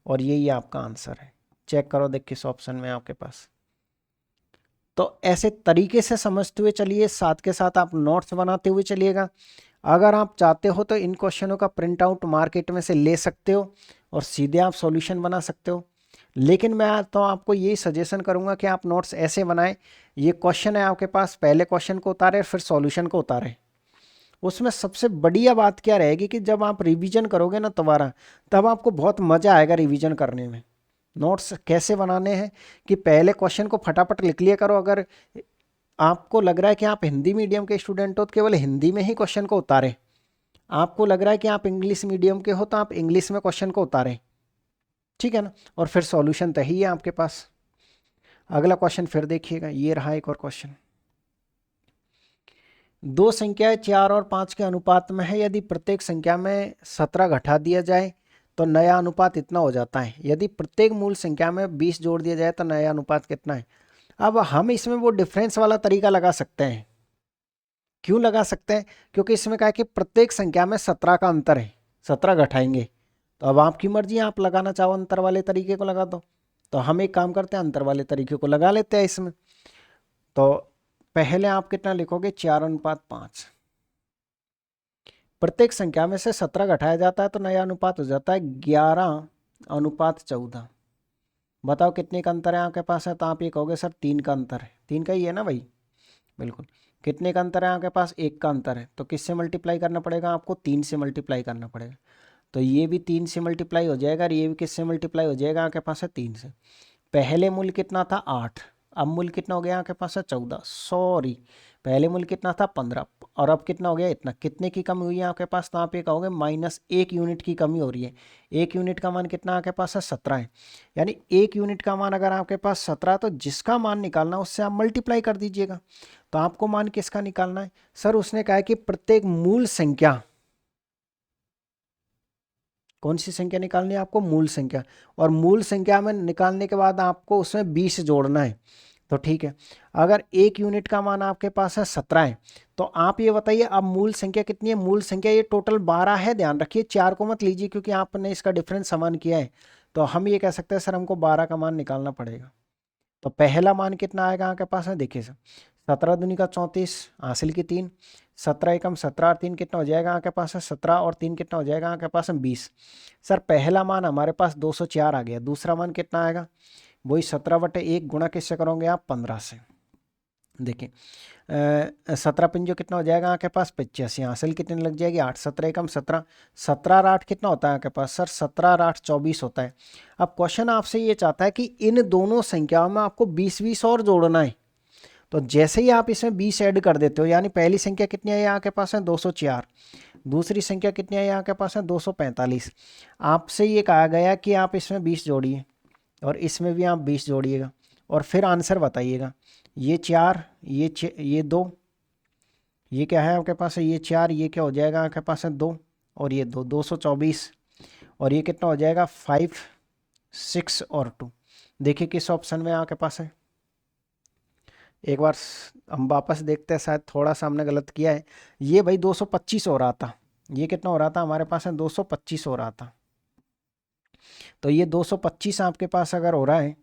Speaker 1: और यही आपका आंसर है। चेक करो देख किस ऑप्शन में आपके पास। तो ऐसे तरीके से समझते हुए चलिए, साथ के साथ आप नोट्स बनाते हुए चलिएगा। अगर आप चाहते हो तो इन क्वेश्चनों का प्रिंट आउट मार्केट में से ले सकते हो और सीधे आप सॉल्यूशन बना सकते हो, लेकिन मैं तो आपको यही सजेशन करूंगा कि आप नोट्स ऐसे बनाएं। ये क्वेश्चन है आपके पास, पहले क्वेश्चन को उतारे फिर सॉल्यूशन को उतारे। उसमें सबसे बढ़िया बात क्या रहेगी कि जब आप रिवीजन करोगे ना दोबारा, तब आपको बहुत मज़ा आएगा रिवीजन करने में। नोट्स कैसे बनाने हैं कि पहले क्वेश्चन को फटाफट लिख लिया करो। अगर आपको लग रहा है कि आप हिंदी मीडियम के स्टूडेंट हो तो केवल हिंदी में ही क्वेश्चन को उतारें। आपको लग रहा है कि आप इंग्लिश मीडियम के हो तो आप इंग्लिश में क्वेश्चन को उतारें, ठीक है ना। और फिर सॉल्यूशन तो ही है आपके पास। अगला क्वेश्चन फिर देखिएगा, ये रहा एक और क्वेश्चन। दो संख्याएं 4 और 5 के अनुपात में है। यदि प्रत्येक संख्या में 17 घटा दिया जाए तो नया अनुपात इतना हो जाता है। यदि प्रत्येक मूल संख्या में 20 जोड़ दिया जाए तो नया अनुपात कितना है? अब हम इसमें वो डिफरेंस वाला तरीका लगा सकते हैं। क्यों लगा सकते हैं? क्योंकि इसमें कहा कि प्रत्येक संख्या में 17 का अंतर है, 17 घटाएंगे। तो अब आपकी मर्जी, आप लगाना चाहो अंतर वाले तरीके को लगा दो। तो हम एक काम करते हैं, अंतर वाले तरीके को लगा लेते हैं इसमें। तो पहले आप कितना लिखोगे? 4:5। प्रत्येक संख्या में से 17 घटाया जाता है तो नया अनुपात हो जाता है 11:14। बताओ कितने का अंतर है आपके पास? है तो आप ये कहोगे सर 3 का अंतर है। 3 का ही है ना भाई? बिल्कुल। कितने का अंतर है आपके पास? 1 का अंतर है। तो किससे मल्टीप्लाई करना पड़ेगा आपको? 3 से मल्टीप्लाई करना पड़ेगा। तो ये भी 3 से मल्टीप्लाई हो जाएगा और ये भी किससे मल्टीप्लाई हो जाएगा आपके पास? है 3 से। पहले मूल्य कितना था? 8। अब मूल्य कितना हो गया आपके पास? है 14। सॉरी, पहले मूल्य कितना था? 15, और अब कितना हो गया? इतना। कितने की कमी हुई है आपके पास? तो आप ये कहोगे -1 यूनिट की कमी हो रही है। 1 यूनिट का मान कितना आपके पास? है 17 है। यानी 1 यूनिट का मान अगर आपके पास 17, तो जिसका मान निकालना उससे आप मल्टीप्लाई कर दीजिएगा। तो आपको मान किसका निकालना है? सर उसने कहा कि प्रत्येक मूल संख्या, कौन सी संख्या निकालनी है आपको? मूल संख्या। और मूल संख्या में निकालने के बाद आपको उसमें 20 जोड़ना है। तो ठीक है, अगर 1 यूनिट का मान आपके पास है 17 है, तो आप ये बताइए अब मूल संख्या कितनी है? मूल संख्या ये टोटल 12 है। ध्यान रखिए 4 को मत लीजिए क्योंकि आपने इसका डिफरेंस समान किया है। तो हम ये कह सकते हैं सर हमको 12 का मान निकालना पड़ेगा। तो पहला मान कितना आएगा आपके पास? है देखिए सर, 17 दूनी का 34, हासिल की 3, 17 एकम 17 और 3 कितना हो जाएगा आपके पास? है 17 और 3 कितना हो जाएगा आपके पास? है 20। सर पहला मान हमारे पास 204 आ गया। दूसरा मान कितना आएगा? वही 17/1 गुणा किससे करोगे आप? 15 से। देखिए 17 पंजो कितना हो जाएगा आपके पास? 85। हासिल कितनी लग जाएगी? 8। 17 एकम 17, 17 और 8 कितना होता है आपके पास? सर 17 और 8 24 होता है। अब क्वेश्चन आपसे ये चाहता है कि इन दोनों संख्याओं में आपको 20-20 और जोड़ना है। तो जैसे ही आप इसमें 20 ऐड कर देते हो, यानी पहली संख्या कितनी है यहाँ के पास? है 204। दूसरी संख्या कितनी है यहाँ के पास? है 245। आपसे ये कहा गया कि आप इसमें 20 जोड़िए और इसमें भी आप 20 जोड़िएगा और फिर आंसर बताइएगा। ये 4, ये 6, ये 2, ये क्या है आपके पास? है ये 4, ये क्या हो जाएगा आपके पास? है 2 और ये 2, 224। और ये कितना हो जाएगा? 5, 6 और 2। देखिए किस ऑप्शन में आपके पास है। एक बार हम वापस देखते हैं, शायद थोड़ा सा हमने गलत किया है। ये भाई 225 हो रहा था। ये कितना हो रहा था हमारे पास? है 225 हो रहा था। तो ये 225 आपके पास अगर हो रहा है,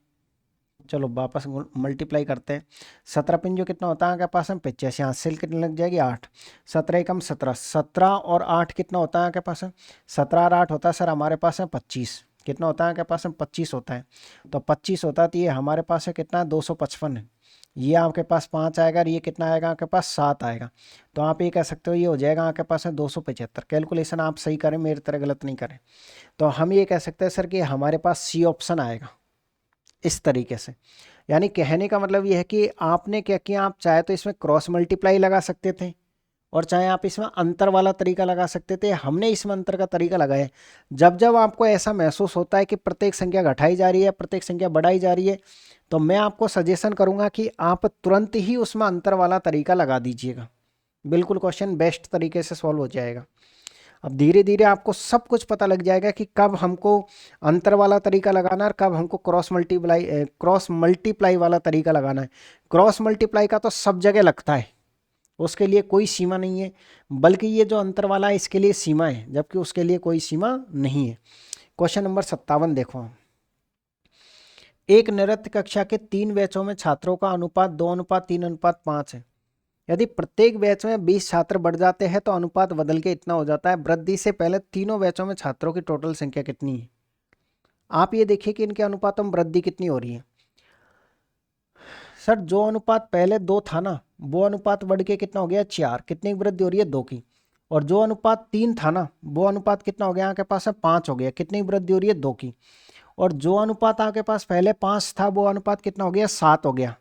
Speaker 1: चलो वापस मल्टीप्लाई करते हैं। 17 पिंजो कितना होता है आपके पास? है 85। हासिल कितनी लग जाएगी? 8। 17 एकम 17, 17 और 8 कितना होता है आपके पास? है 17 और 8 होता है सर हमारे पास है 25। कितना होता है आपके पास? है 25 होता है। तो 25 होता है तो ये हमारे पास है कितना? 255 है। ये आपके पास 5 आएगा और ये कितना आएगा आपके पास? 7 आएगा। तो आप ये कह सकते हो ये हो जाएगा आपके पास है 275। कैलकुलेशन आप सही करें, मेरी तरह गलत नहीं करें। तो हम ये कह सकते हैं सर कि हमारे पास सी ऑप्शन आएगा इस तरीके से। यानी कहने का मतलब ये है कि आपने क्या किया, आप चाहे तो इसमें क्रॉस मल्टीप्लाई लगा सकते थे और चाहे आप इसमें अंतर वाला तरीका लगा सकते थे। हमने इसमें अंतर का तरीका लगाया। जब जब आपको ऐसा महसूस होता है कि प्रत्येक संख्या घटाई जा रही है, प्रत्येक संख्या बढ़ाई जा रही है, तो मैं आपको सजेशन करूंगा कि आप तुरंत ही उसमें अंतर वाला तरीका लगा दीजिएगा। बिल्कुल क्वेश्चन बेस्ट तरीके से सॉल्व हो जाएगा। अब धीरे धीरे आपको सब कुछ पता लग जाएगा कि कब हमको अंतर वाला तरीका लगाना है और कब हमको क्रॉस मल्टीप्लाई वाला तरीका लगाना है। क्रॉस मल्टीप्लाई का तो सब जगह लगता है, उसके लिए कोई सीमा नहीं है, बल्कि ये जो अंतर वाला है इसके लिए सीमा है, जबकि उसके लिए कोई सीमा नहीं है। क्वेश्चन नंबर 57 देखो। एक नृत्य कक्षा के 3 बैचों में छात्रों का अनुपात 2:3:5 है। यदि प्रत्येक बैच में 20 छात्र बढ़ जाते हैं तो अनुपात बदल के इतना हो जाता है। वृद्धि से पहले तीनों बैचों में छात्रों की टोटल संख्या कितनी है? आप ये देखिए कि इनके अनुपातों में वृद्धि कितनी हो रही है। सर जो अनुपात पहले 2 था ना, वो अनुपात बढ़ के कितना हो गया 4, कितनी की वृद्धि हो रही है 2 की। और जो अनुपात 3 था ना, वो अनुपात कितना हो गया आपके पास है 5 हो गया, कितनी की वृद्धि हो रही है 2 की। और जो अनुपात आपके पास पहले 5 था, वो अनुपात कितना हो गया 7 हो गया।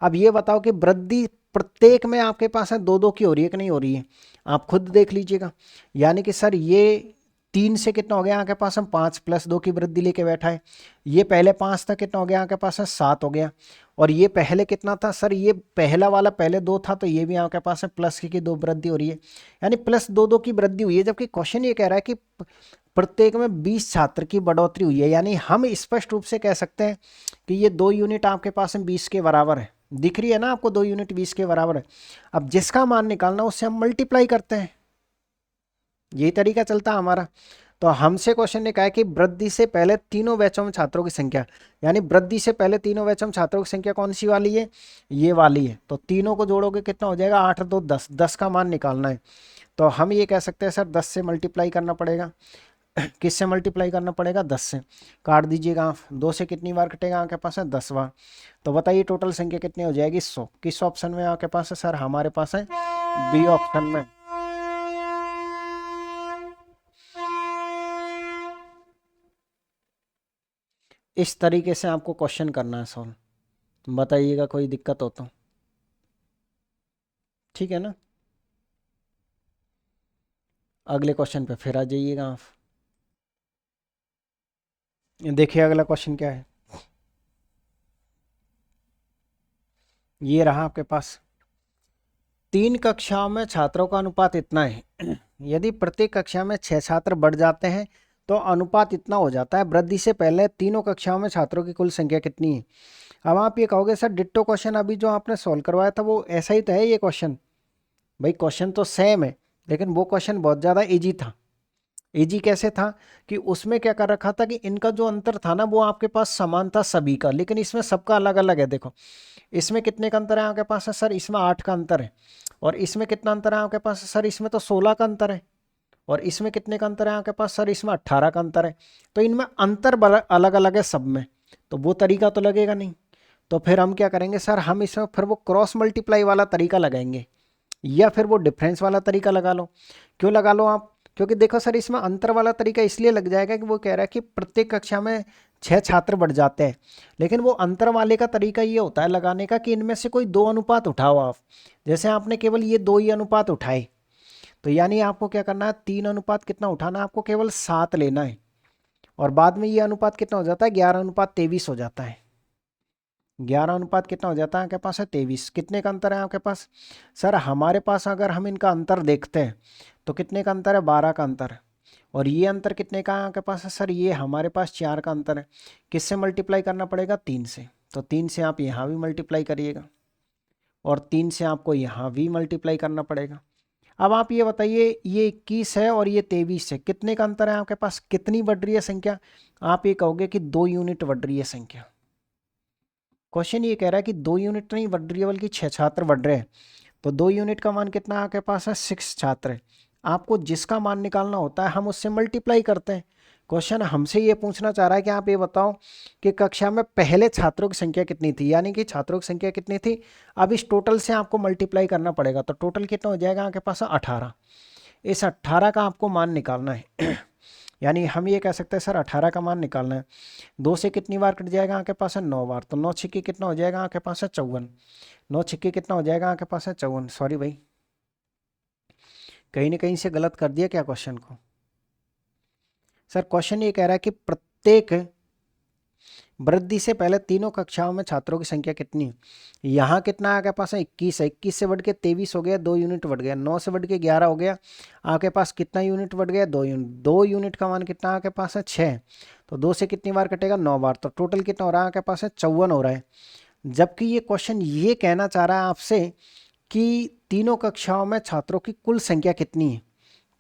Speaker 1: अब ये बताओ कि वृद्धि प्रत्येक में आपके पास है 2-2 की हो रही है कि नहीं हो रही है? आप खुद देख लीजिएगा। यानी कि सर ये 3 से कितना हो गया आपके पास हम 5 + 2 की वृद्धि लेके बैठा है। ये पहले 5 था, कितना हो गया आपके पास है 7 हो गया। और ये पहले कितना था सर, ये पहला वाला पहले 2 था, तो ये भी आपके पास है प्लस की 2 वृद्धि हो रही है, यानी +2 की वृद्धि हुई है। जबकि क्वेश्चन ये कह रहा है कि प्रत्येक में 20 छात्र की बढ़ोतरी हुई है, यानी हम स्पष्ट रूप से कह सकते हैं कि ये 2 यूनिट आपके पास में 20 के बराबर है। दिख रही है ना आपको, 2 यूनिट 20 के बराबर है। अब जिसका मान निकालना उससे हम मल्टीप्लाई करते हैं, यही तरीका चलता है हमारा। तो हमसे क्वेश्चन ने कहा है कि वृद्धि से पहले तीनों बैचों में छात्रों की संख्या, यानी वृद्धि से पहले तीनों बैचों में छात्रों की संख्या कौन सी वाली है? ये वाली है। तो तीनों को जोड़ोगे कितना हो जाएगा 8 2 10, 10 का मान निकालना है। तो हम ये कह सकते हैं सर 10 से मल्टीप्लाई करना पड़ेगा। किससे मल्टीप्लाई करना पड़ेगा? 10 से। काट दीजिएगा आप, 2 से कितनी बार कटेगा आपके पास है 10 बार। तो बताइए टोटल संख्या कितनी हो जाएगी 100। किस ऑप्शन में आपके पास है सर? हमारे पास है बी ऑप्शन में। इस तरीके से आपको क्वेश्चन करना है सॉल्व। बताइएगा कोई दिक्कत हो तो, ठीक है ना। अगले क्वेश्चन पे फिर आ जाइएगा आप। देखिए अगला क्वेश्चन क्या है। ये रहा आपके पास। 3 कक्षाओं में छात्रों का अनुपात इतना है। यदि प्रत्येक कक्षा में 6 छात्र बढ़ जाते हैं तो अनुपात इतना हो जाता है। वृद्धि से पहले तीनों कक्षाओं में छात्रों की कुल संख्या कितनी है? अब आप ये कहोगे सर डिट्टो क्वेश्चन अभी जो आपने सॉल्व करवाया था वो ऐसा ही तो है ये क्वेश्चन। भाई क्वेश्चन तो सेम है, लेकिन वो क्वेश्चन बहुत ज़्यादा इजी था। इजी कैसे था कि उसमें क्या कर रखा था कि इनका जो अंतर था ना वो आपके पास समान था सभी का, लेकिन इसमें सबका अलग अलग है। देखो इसमें कितने का अंतर है आपके पास है सर? इसमें 8 का अंतर है। और इसमें कितना अंतर है आपके पास है सर? इसमें तो 16 का अंतर है। और इसमें कितने का अंतर है आपके पास सर? इसमें 18 का अंतर है। तो इनमें अंतर अलग अलग है सब में, तो वो तरीका तो लगेगा नहीं। तो फिर हम क्या करेंगे सर, हम इसमें फिर वो क्रॉस मल्टीप्लाई वाला तरीका लगाएंगे, या फिर वो डिफरेंस वाला तरीका लगा लो। क्यों लगा लो आप? क्योंकि देखो सर इसमें अंतर वाला तरीका इसलिए लग जाएगा कि वो कह रहा है कि प्रत्येक कक्षा में 6 छात्र बढ़ जाते हैं। लेकिन वो अंतर वाले का तरीका ये होता है लगाने का कि इनमें से कोई 2 अनुपात उठाओ आप। जैसे आपने केवल ये 2 ही अनुपात उठाए, तो यानी आपको क्या करना है 3 अनुपात कितना उठाना है? आपको केवल 7 लेना है। और बाद में ये अनुपात कितना हो जाता है? 11:23 हो जाता है। 11 अनुपात कितना हो जाता है आपके पास है 23। कितने का अंतर है आपके पास सर? हमारे पास अगर हम इनका अंतर देखते हैं तो कितने का अंतर है? 12 का अंतर है। और ये अंतर कितने का है आपके पास है सर? ये हमारे पास 4 का अंतर है। किससे मल्टीप्लाई करना पड़ेगा? 3 से। तो 3 से आप यहाँ भी मल्टीप्लाई करिएगा, और 3 से आपको यहाँ भी मल्टीप्लाई करना पड़ेगा। अब आप ये बताइए, ये 21 है और ये 23 है, कितने का अंतर है आपके पास? कितनी बढ़ रही है संख्या? आप ये कहोगे कि 2 यूनिट बढ़ रही है संख्या। क्वेश्चन ये कह रहा है कि 2 यूनिट नहीं बढ़ रही है बल्कि 6 छात्र बढ़ रहे हैं। तो 2 यूनिट का मान कितना है आपके पास है? 6 छात्र है। आपको जिसका मान निकालना होता है हम उससे मल्टीप्लाई करते हैं। क्वेश्चन हमसे ये पूछना चाह रहा है कि आप ये बताओ कि कक्षा में पहले छात्रों की संख्या कितनी थी, यानी कि छात्रों की संख्या कितनी थी। अब इस टोटल से आपको मल्टीप्लाई करना पड़ेगा, तो टोटल कितना हो जाएगा आपके पास? 18। इस 18 का आपको मान निकालना है। यानी हम ये कह सकते हैं सर 18 का मान निकालना है। 2 से कितनी बार कट जाएगा आपके पास है? 9 बार। तो 9 छिक्के कितना हो जाएगा आपके पास है? 54। 9 छिक्के कितना हो जाएगा आपके पास है? 54। सॉरी भाई, कहीं ना कहीं से गलत कर दिया क्या क्वेश्चन को? सर क्वेश्चन ये कह रहा है कि प्रत्येक वृद्धि से पहले तीनों कक्षाओं में छात्रों की संख्या कितनी है। यहाँ कितना आपके पास है 21 है, 21 से बढ़ के 23 हो गया, 2 यूनिट बढ़ गया, 9 से बढ़ के 11 हो गया, आपके पास कितना यूनिट बढ़ गया 2 यूनिट, 2 यूनिट का मान कितना आपके पास है 6, तो 2 से कितनी बार कटेगा 9 बार, तो टोटल कितना हो रहा है आपके पास है 54 हो रहा है। जबकि ये क्वेश्चन ये कहना चाह रहा है आपसे कि तीनों कक्षाओं में छात्रों की कुल संख्या कितनी है,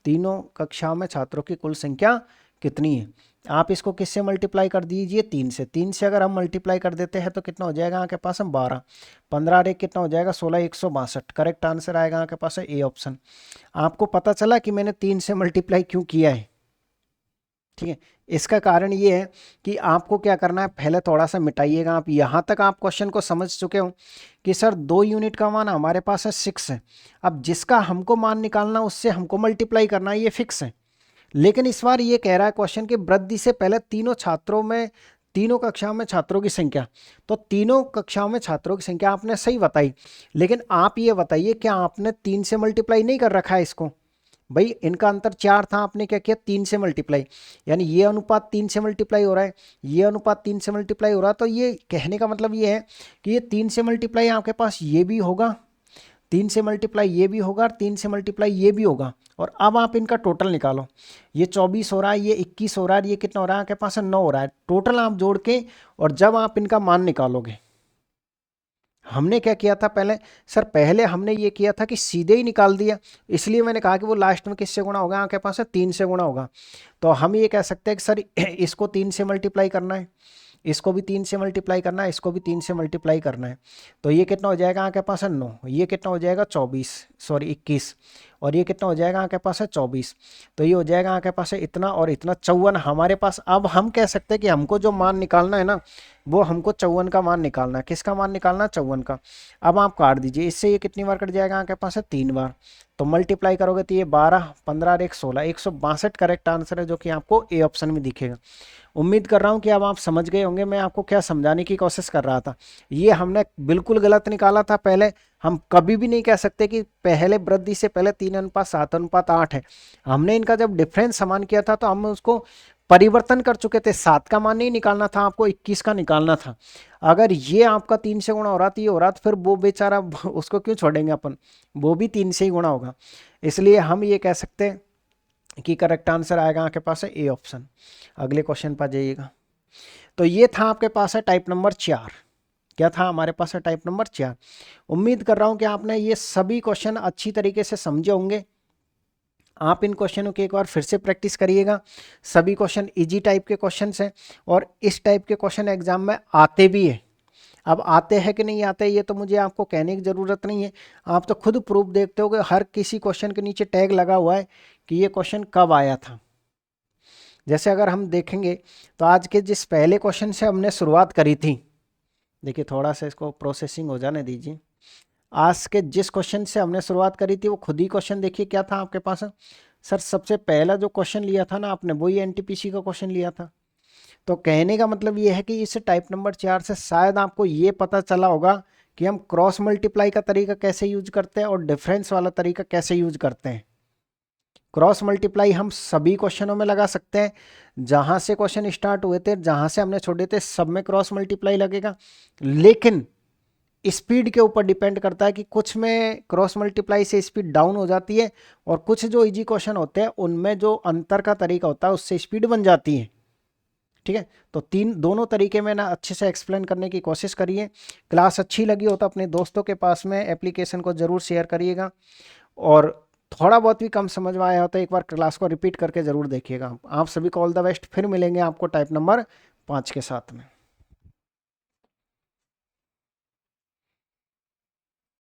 Speaker 1: तीनों कक्षाओं में छात्रों की कुल संख्या कितनी है। आप इसको किससे मल्टीप्लाई कर दीजिए 3 से, 3 से अगर हम मल्टीप्लाई कर देते हैं तो कितना हो जाएगा आपके पास हम 12, 15 और 1 कितना हो जाएगा 16, 162। करेक्ट आंसर आएगा आपके पास है ए ऑप्शन। आपको पता चला कि मैंने 3 से मल्टीप्लाई क्यों किया है, ठीक है। इसका कारण ये है कि आपको क्या करना है, पहले थोड़ा सा मिटाइएगा। आप यहाँ तक आप क्वेश्चन को समझ चुके हो कि सर 2 यूनिट का मान हमारे पास है 6 है, अब जिसका हमको मान निकालना उससे हमको मल्टीप्लाई करना है, ये फिक्स है। लेकिन इस बार ये कह रहा है क्वेश्चन कि वृद्धि से पहले तीनों कक्षाओं में छात्रों की संख्या, तो तीनों कक्षाओं में छात्रों की संख्या आपने सही बताई, लेकिन आप ये बताइए क्या आपने 3 से मल्टीप्लाई नहीं कर रखा है इसको। भाई इनका अंतर 4 था, आपने क्या किया 3 से मल्टीप्लाई, यानी ये अनुपात 3 से मल्टीप्लाई हो रहा है, ये अनुपात 3 से मल्टीप्लाई हो रहा है, तो ये कहने का मतलब ये है कि ये 3 से मल्टीप्लाई आपके पास ये भी होगा, 3 से मल्टीप्लाई ये भी होगा और 3 से मल्टीप्लाई ये भी होगा। और अब आप इनका टोटल निकालो, ये 24 हो रहा है, ये 21 हो रहा है, ये कितना हो रहा है आपके पास 9 हो रहा है, टोटल आप जोड़ के और जब आप इनका मान निकालोगे, हमने क्या किया था पहले, सर पहले हमने ये किया था कि सीधे ही निकाल दिया, इसलिए मैंने कहा कि वो लास्ट में किससे गुणा होगा आपके पास है 3 से गुणा होगा। तो हम ये कह सकते हैं कि सर इसको 3 से मल्टीप्लाई करना है, इसको भी 3 से मल्टीप्लाई करना है, इसको भी 3 से मल्टीप्लाई करना है, तो ये कितना हो जाएगा आपके पास है 9, ये कितना हो जाएगा 21, और ये कितना हो जाएगा आपके पास है 24, तो ये हो जाएगा आपके पास है इतना और इतना 54 हमारे पास। अब हम कह सकते हैं कि हमको जो मान निकालना है ना, वो हमको 54 का मान निकालना है। किसका मान निकालना है 54 का। अब आप काट दीजिए, इससे ये कितनी बार कट जाएगा आपके पास है 3 बार, तो मल्टीप्लाई करोगे तो ये 12, 15 और 1 16, 162 करेक्ट आंसर है, जो कि आपको ए ऑप्शन में दिखेगा। उम्मीद कर रहा हूं कि अब आप समझ गए होंगे मैं आपको क्या समझाने की कोशिश कर रहा था। ये हमने बिल्कुल गलत निकाला था पहले, हम कभी भी नहीं कह सकते कि पहले वृद्धि से पहले 3:7:8 है। हमने इनका जब डिफरेंस समान किया था तो हम उसको परिवर्तन कर चुके थे, 7 का मान नहीं निकालना था आपको, 21 का निकालना था। अगर ये आपका 3 से गुणा हो रहा था, ये हो रहा था, फिर वो बेचारा उसको क्यों छोड़ेंगे अपन, वो भी 3 से ही गुणा होगा। इसलिए हम ये कह सकते हैं कि करेक्ट आंसर आएगा आपके पास है ए ऑप्शन। अगले क्वेश्चन पर जाइएगा। तो ये था आपके पास है टाइप नंबर 4। क्या था हमारे पास है टाइप नंबर 4। उम्मीद कर रहा हूं कि आपने ये सभी क्वेश्चन अच्छी तरीके से समझे होंगे। आप इन क्वेश्चनों की एक बार फिर से प्रैक्टिस करिएगा। सभी क्वेश्चन इजी टाइप के क्वेश्चन हैं और इस टाइप के क्वेश्चन एग्जाम में आते भी है। अब आते हैं कि नहीं आते ये तो मुझे आपको कहने की ज़रूरत नहीं है, आप तो खुद प्रूफ देखते हो कि हर किसी क्वेश्चन के नीचे टैग लगा हुआ है कि ये क्वेश्चन कब आया था। जैसे अगर हम देखेंगे तो आज के जिस पहले क्वेश्चन से हमने शुरुआत करी थी, देखिए थोड़ा सा इसको प्रोसेसिंग हो जाने दीजिए। आज के जिस क्वेश्चन से हमने शुरुआत करी थी वो खुद ही क्वेश्चन देखिए क्या था आपके पास। सर सबसे पहला जो क्वेश्चन लिया था ना आपने, वही एनटीपीसी का क्वेश्चन लिया था। तो कहने का मतलब ये है कि इस टाइप नंबर 4 से शायद आपको ये पता चला होगा कि हम क्रॉस मल्टीप्लाई का तरीका कैसे यूज करते हैं और डिफरेंस वाला तरीका कैसे यूज करते हैं। क्रॉस मल्टीप्लाई हम सभी क्वेश्चनों में लगा सकते हैं, जहां से क्वेश्चन स्टार्ट हुए थे, जहां से हमने छोड़े थे, सब में क्रॉस मल्टीप्लाई लगेगा। लेकिन स्पीड के ऊपर डिपेंड करता है कि कुछ में क्रॉस मल्टीप्लाई से स्पीड डाउन हो जाती है और कुछ जो इजी क्वेश्चन होते हैं उनमें जो अंतर का तरीका होता है उससे स्पीड बन जाती है। ठीक है, तो दोनों तरीके में ना अच्छे से एक्सप्लेन करने की कोशिश करिए। क्लास अच्छी लगी हो तो अपने दोस्तों के पास में एप्लीकेशन को ज़रूर शेयर करिएगा, और थोड़ा बहुत भी कम समझ में आया हो तो एक बार क्लास को रिपीट करके ज़रूर देखिएगा। आप सभी को ऑल द बेस्ट। फिर मिलेंगे आपको टाइप नंबर 5 के साथ में।